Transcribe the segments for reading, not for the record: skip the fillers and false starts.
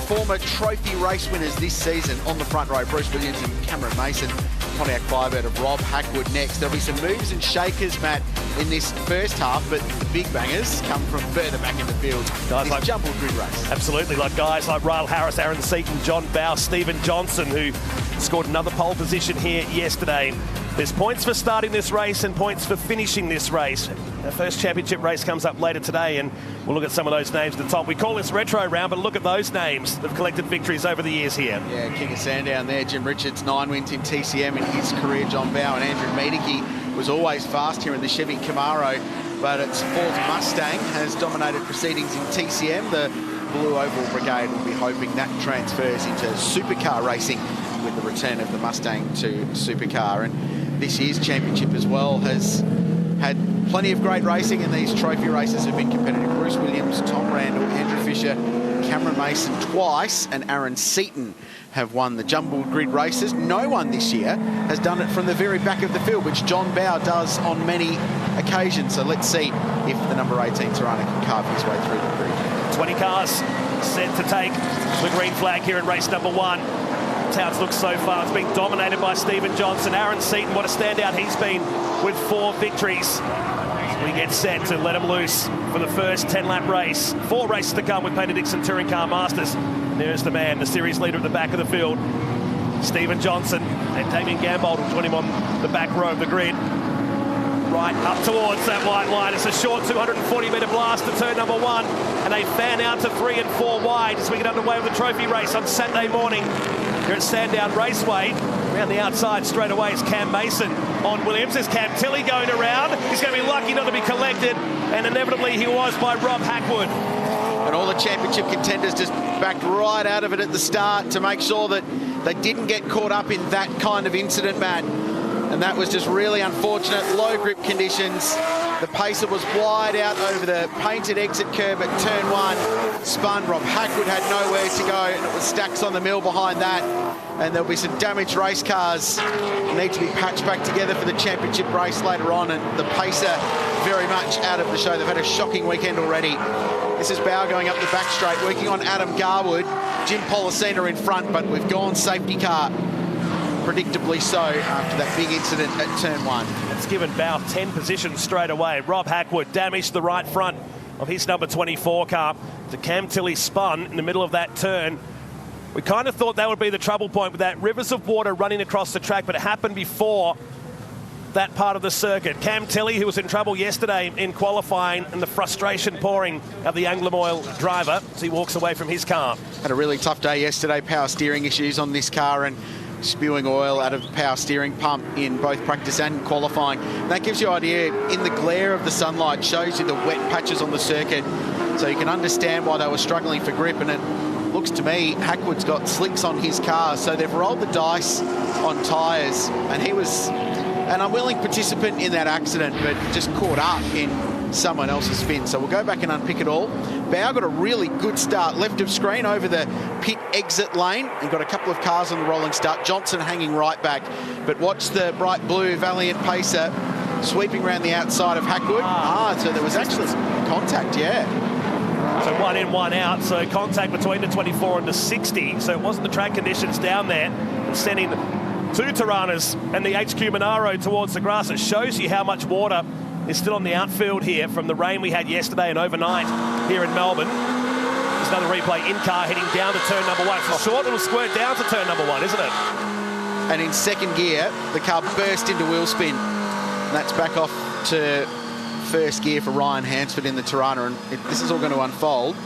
former trophy race winners this season on the front row, Bruce Williams and Cameron Mason. Pontiac Firebird of Rob Hackwood next. There'll be some movers and shakers, Matt, in this first half, but the big bangers come from further back in the field. Guys like jumbled grid race. Absolutely, like guys like Ryle Harris, Aaron Seaton, John Bow, Stephen Johnson, who scored another pole position here yesterday. There's points for starting this race and points for finishing this race. Our first championship race comes up later today, and we'll look at some of those names at the top. We call this retro round, but look at those names that have collected victories over the years here. Yeah, King of Sandown there, Jim Richards, 9 wins in TCM in his career. John Bow and Andrew Meadicke was always fast here in the Chevy Camaro, but its Ford Mustang has dominated proceedings in TCM. The Blue Oval Brigade will be hoping that transfers into supercar racing with the return of the Mustang to supercar. And this year's championship as well has had plenty of great racing, and these trophy races have been competitive. Bruce Williams, Tom Randall, Andrew Fisher, Cameron Mason twice, and Aaron Seaton have won the jumbled grid races. No one this year has done it from the very back of the field, which John Bow does on many occasions. So let's see if the number 18 Tirana can carve his way through the grid. 20 cars set to take the green flag here in race number 1. That's how it's looked so far. It's been dominated by Stephen Johnson. Aaron Seaton, what a standout he's been with 4 victories. We get set to let him loose for the first 10-lap race. 4 races to come with Paynter Dixon Touring Car Masters. And there's the man, the series leader at the back of the field, Stephen Johnson. And Damien Gambold will join him on the back row of the grid. Right up towards that white line. It's a short 240-metre blast to turn number 1. And they fan out to 3 and 4 wide as we get underway with the trophy race on Saturday morning here at Sandown Raceway. Around the outside straight away is Cam Mason on Williams. There's Cam Tilley going around. He's going to be lucky not to be collected, and inevitably he was by Rob Hackwood. And all the championship contenders just backed right out of it at the start to make sure that they didn't get caught up in that kind of incident, Matt. And that was just really unfortunate. Low grip conditions. The pacer was wide out over the painted exit curb at turn 1. Spun. Rob Hackwood had nowhere to go, and it was Stacks on the mill behind that. And there'll be some damaged race cars need to be patched back together for the championship race later on. And the pacer very much out of the show. They've had a shocking weekend already. This is Bow going up the back straight, working on Adam Garwood. Jim Policina in front, but we've gone safety car. Predictably so after that big incident at turn 1. It's given Bow 10 positions straight away. Rob Hackwood damaged the right front of his number 24 car. To Cam Tilley spun in the middle of that turn. We kind of thought that would be the trouble point with that rivers of water running across the track, but it happened before that part of the circuit. Cam Tilley, who was in trouble yesterday in qualifying, and the frustration pouring of the Anglomoil driver as he walks away from his car. Had a really tough day yesterday. Power steering issues on this car and spewing oil out of the power steering pump in both practice and qualifying. That gives you an idea, in the glare of the sunlight, shows you the wet patches on the circuit, so you can understand why they were struggling for grip. And it looks to me Hackwood's got slicks on his car, so they've rolled the dice on tyres, and he was an unwilling participant in that accident, but just caught up in someone else's spin. So we'll go back and unpick it all. Bow got a really good start left of screen over the pit exit lane and got a couple of cars on the rolling start. Johnson hanging right back, but watch the bright blue Valiant Pacer sweeping around the outside of Hackwood. So there was actually contact, yeah. So 1 in, 1 out, so contact between the 24 and the 60. So it wasn't the track conditions down there, sending 2 Tiranas and the HQ Monaro towards the grass. It shows you how much water is still on the outfield here from the rain we had yesterday and overnight here in Melbourne. There's another replay, in-car heading down to turn number 1. It's a short little squirt down to turn number 1, isn't it? And in second gear, the car burst into wheel spin. And that's back off to first gear for Ryan Hansford in the Tirana, and this is all going to unfold.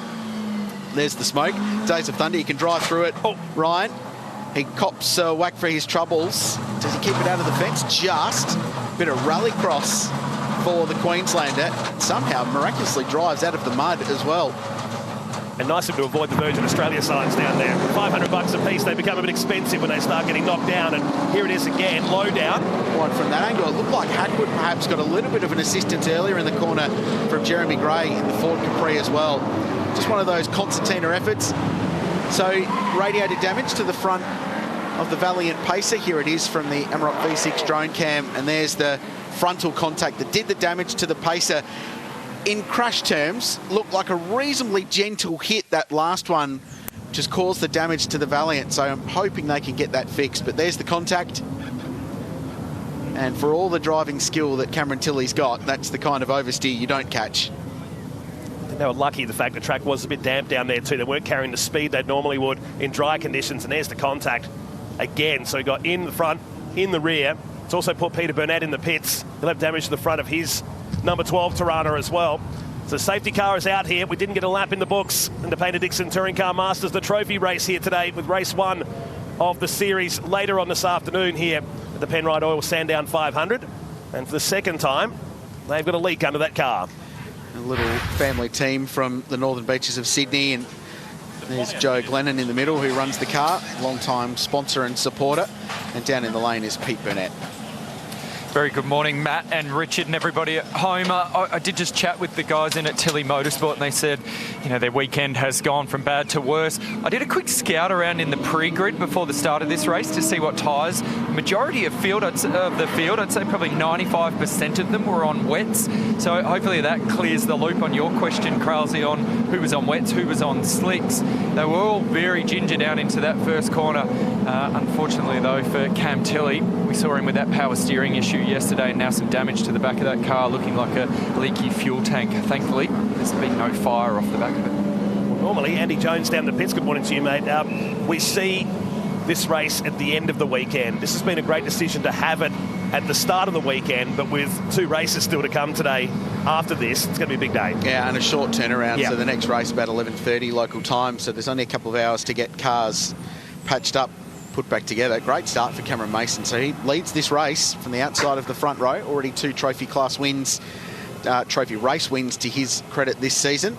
There's the smoke. Days of Thunder, he can drive through it. Ryan, he cops whack for his troubles. Does he keep it out of the fence? Just a bit of rallycross for the Queenslander. Somehow miraculously drives out of the mud as well. And nice of him to avoid the Virgin Australia signs down there. $500 a piece, they become a bit expensive when they start getting knocked down. And here it is again, low down. One from that angle. It looked like Hackwood perhaps got a little bit of an assistance earlier in the corner from Jeremy Gray in the Ford Capri as well. Just one of those concertina efforts. So radiator damage to the front of the Valiant Pacer. Here it is from the Amarok V6 drone cam. And there's the frontal contact that did the damage to the Pacer. In crash terms, looked like a reasonably gentle hit, that last one which has caused the damage to the Valiant. So I'm hoping they can get that fixed. But there's the contact. And for all the driving skill that Cameron Tilley's got, that's the kind of oversteer you don't catch. They were lucky the fact the track was a bit damp down there too. They weren't carrying the speed they normally would in dry conditions. And there's the contact again. So he got in the front, in the rear. It's also put Peter Burnett in the pits. He'll have damage to the front of his number 12 Tirana as well. So safety car is out here. We didn't get a lap in the books in the Paynter-Dixon Touring Car Masters, the trophy race here today with race 1 of the series later on this afternoon here at the Penrite Oil Sandown 500. And for the second time, they've got a leak under that car. A little family team from the northern beaches of Sydney, and there's Joe Glennon in the middle who runs the car, long-time sponsor and supporter, and down in the lane is Pete Burnett. Very good morning, Matt and Richard and everybody at home. I did just chat with the guys in at Tilley Motorsport, and they said, you know, their weekend has gone from bad to worse. I did a quick scout around in the pre-grid before the start of this race to see what tyres. Majority of the field, I'd say probably 95% of them were on wets. So hopefully that clears the loop on your question, Kralsey, on who was on wets, who was on slicks. They were all very ginger down into that first corner. Unfortunately, though, for Cam Tilley, we saw him with that power steering issue yesterday, and now some damage to the back of that car, looking like a leaky fuel tank. Thankfully, there's been no fire off the back of it. Well, normally, Andy Jones down the pits. Good morning to you, mate. We see this race at the end of the weekend. This has been a great decision to have it at the start of the weekend, but with 2 races still to come today after this, it's going to be a big day. Yeah, and a short turnaround. Yeah. So the next race about 11:30 local time. So there's only a couple of hours to get cars patched up, put back together. Great start for Cameron Mason. So he leads this race from the outside of the front row. Already 2 trophy class wins, trophy race wins to his credit this season.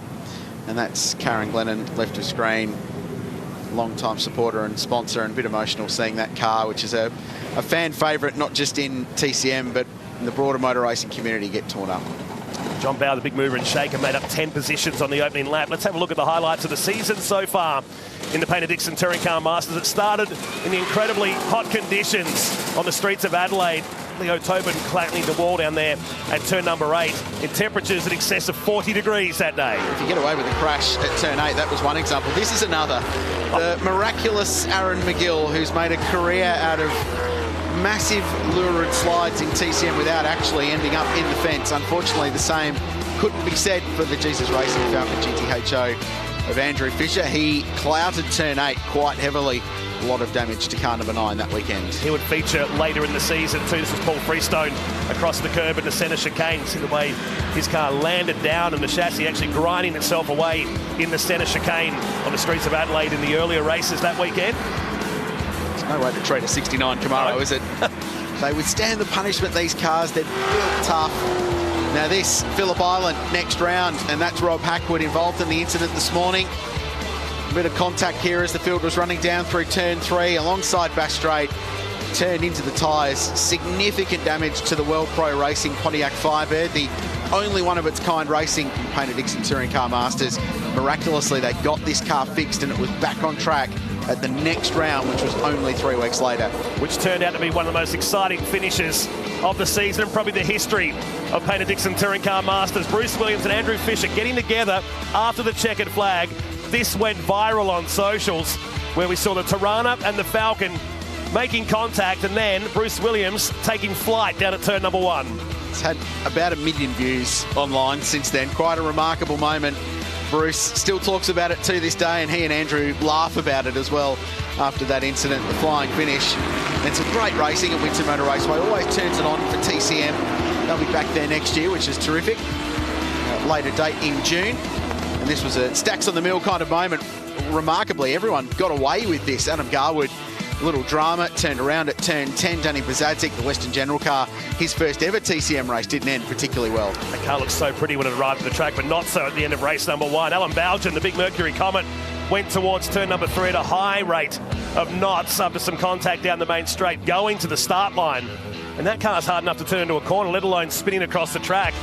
And that's Karen Glennon, left of screen, long-time supporter and sponsor, and a bit emotional seeing that car, which is a fan favourite, not just in TCM, but in the broader motor racing community, get torn up. John Bauer, the big mover and shaker, made up 10 positions on the opening lap. Let's have a look at the highlights of the season so far in the Paynter-Dixon Touring Car Masters. It started in the incredibly hot conditions on the streets of Adelaide. Leo Tobin clattering the wall down there at turn number 8 in temperatures in excess of 40 degrees that day. If you get away with a crash at turn 8, that was one example. This is another. The miraculous Aaron McGill, who's made a career out of massive lurid slides in TCM without actually ending up in the fence. Unfortunately, the same couldn't be said for the Jesus Racing Falcon GTHO of Andrew Fisher. He clouted turn 8 quite heavily. A lot of damage to car number 9 that weekend. He would feature later in the season too. This was Paul Freestone across the curb in the centre chicane. See the way his car landed down and the chassis actually grinding itself away in the centre chicane on the streets of Adelaide in the earlier races that weekend. There's no way to treat a 69 Camaro, is it? They withstand the punishment, these cars. They're built tough. Now this, Phillip Island, next round, and that's Rob Hackwood involved in the incident this morning. A bit of contact here as the field was running down through turn 3 alongside Bass Strait. Turned into the tyres. Significant damage to the World Pro Racing Pontiac Firebird, the only one of its kind racing in Paynter-Dixon Touring Car Masters. Miraculously, they got this car fixed and it was back on track at the next round, which was only 3 weeks later. Which turned out to be one of the most exciting finishes of the season and probably the history of Paynter-Dixon Touring Car Masters. Bruce Williams and Andrew Fisher getting together after the checkered flag. This went viral on socials, where we saw the Tirana and the Falcon making contact, and then Bruce Williams taking flight down at turn number 1. It's had about 1 million views online since then. Quite a remarkable moment. Bruce still talks about it to this day, and he and Andrew laugh about it as well after that incident, the flying finish. And some great racing at Winton Motor Raceway. Always turns it on for TCM. They'll be back there next year, which is terrific. Later date in June. And this was a stacks on the mill kind of moment. Remarkably, everyone got away with this. Adam Garwood, a little drama, turned around at turn 10. Danny Brzadzik, the Western General car, his first ever TCM race, didn't end particularly well. The car looked so pretty when it arrived at the track, but not so at the end of race number 1. Alan Bowgen, the big Mercury Comet, went towards turn number 3 at a high rate of knots after some contact down the main straight, going to the start line. And that car's hard enough to turn into a corner, let alone spinning across the track.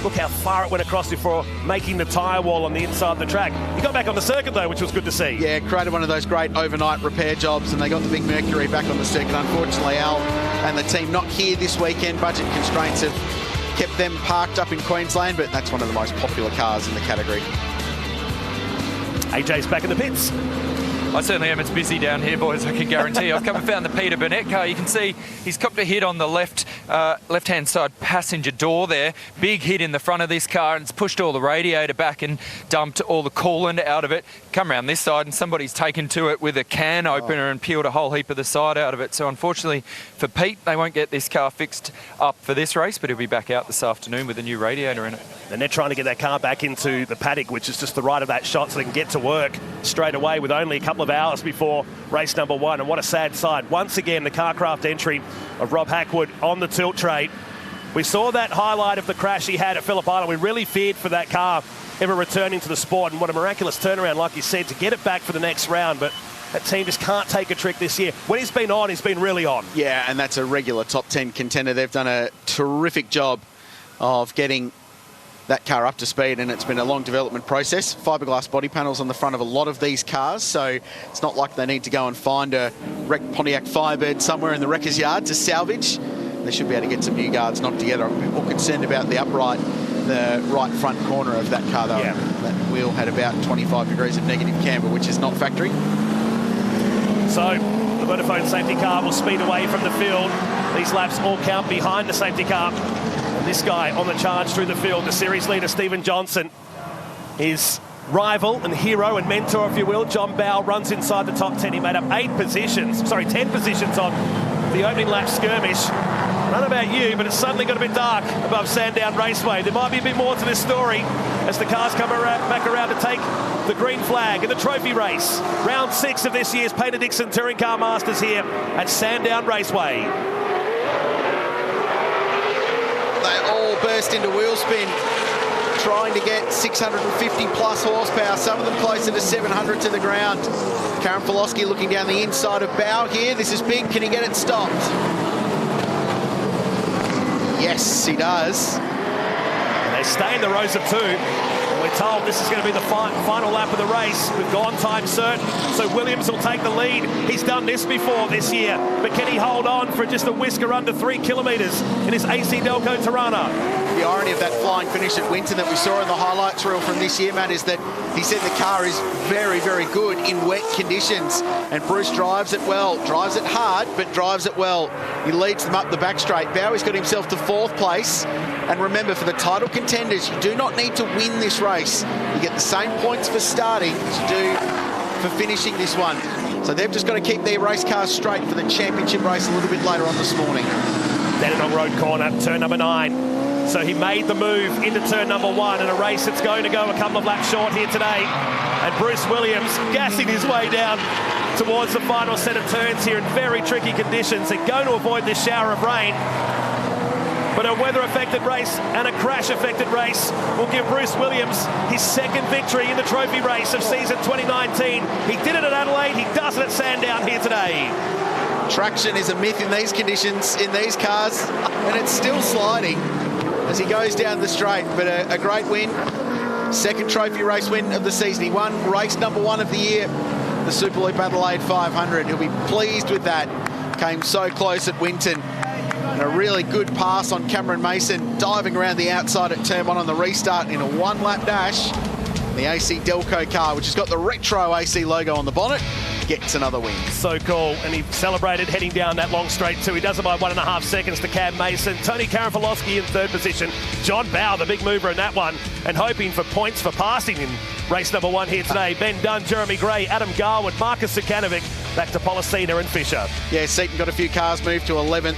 Look how far it went across before making the tyre wall on the inside of the track. He got back on the circuit, though, which was good to see. Yeah, created one of those great overnight repair jobs, and they got the big Mercury back on the circuit. Unfortunately, Al and the team not here this weekend. Budget constraints have kept them parked up in Queensland, but that's one of the most popular cars in the category. AJ's back in the pits. I certainly am. It's busy down here, boys, I can guarantee. I've come and found the Peter Burnett car. You can see he's copped a hit on the left-hand side passenger door there. Big hit in the front of this car, and it's pushed all the radiator back and dumped all the coolant out of it. Come around this side, and somebody's taken to it with a can opener and peeled a whole heap of the side out of it. So unfortunately for Pete, they won't get this car fixed up for this race, but he'll be back out this afternoon with a new radiator in it. And they're trying to get that car back into the paddock, which is just the right of that shot, so they can get to work straight away with only a couple of hours before race number 1. And what a sad sight. Once again, the Carcraft entry of Rob Hackwood on the tilt tray. We saw that highlight of the crash he had at Phillip Island. We really feared for that car ever returning to the sport, and what a miraculous turnaround, like you said, to get it back for the next round. But that team just can't take a trick this year. When he's been on, he's been really on. Yeah, and that's a regular top 10 contender. They've done a terrific job of getting that car up to speed, and it's been a long development process. Fiberglass body panels on the front of a lot of these cars, so it's not like they need to go and find a wrecked Pontiac Firebird somewhere in the wrecker's yard to salvage. They should be able to get some new guards knocked together. I'm a bit more concerned about the upright, the right front corner of that car, though. Yeah. That wheel had about 25 degrees of negative camber, which is not factory. So the Vodafone safety car will speed away from the field. These laps all count behind the safety car. And this guy on the charge through the field, the series leader, Stephen Johnson, his rival and hero and mentor, if you will, John Bowe, runs inside the top 10. He made up 10 positions on the opening lap skirmish. I don't know about you, but it's suddenly got a bit dark above Sandown Raceway. There might be a bit more to this story as the cars come back around to take the green flag in the trophy race. Round 6 of this year's Paynter Dixon Touring Car Masters here at Sandown Raceway. They all burst into wheel spin, trying to get 650 plus horsepower, some of them closer to 700 to the ground. Karen Filosky looking down the inside of Bowe here. This is big. Can he get it stopped? Yes, he does. And they stay in the rows of 2. And we're told this is going to be the final lap of the race with gone time certain. So Williams will take the lead. He's done this before this year. But can he hold on for just a whisker under 3 kilometres in his AC Delco Tirana? The irony of that flying finish at Winton that we saw in the highlights reel from this year, Matt, is that he said the car is very, very good in wet conditions. And Bruce drives it well, drives it hard, but drives it well. He leads them up the back straight. Bowie's got himself to 4th place. And remember, for the title contenders, you do not need to win this race. You get the same points for starting as you do for finishing this one. So they've just got to keep their race cars straight for the championship race a little bit later on this morning. Dandenong Road corner, turn number 9. So he made the move into turn number 1 in a race that's going to go a couple of laps short here today. And Bruce Williams gassing his way down towards the final set of turns here in very tricky conditions. They're going to avoid this shower of rain. But a weather-affected race and a crash-affected race will give Bruce Williams his 2nd victory in the trophy race of season 2019. He did it at Adelaide, he does it at Sandown here today. Traction is a myth in these conditions, in these cars, and it's still sliding as he goes down the straight. But a great win. 2nd trophy race win of the season. He won race number 1 of the year, the Superloop Adelaide 500. He'll be pleased with that. Came so close at Winton. And a really good pass on Cameron Mason, diving around the outside at turn 1 on the restart in a 1-lap dash. The AC Delco car, which has got the retro AC logo on the bonnet, gets another win. So cool. And he celebrated heading down that long straight too. He does it by 1.5 seconds to Cam Mason. Tony Karafalowski in 3rd position. John Bowe, the big mover in that one, and hoping for points for passing in race number 1 here today. Ben Dunn, Jeremy Gray, Adam Garwood, Marcus Sukanovic, back to Policina and Fisher. Yeah, Seaton got a few cars moved to 11th.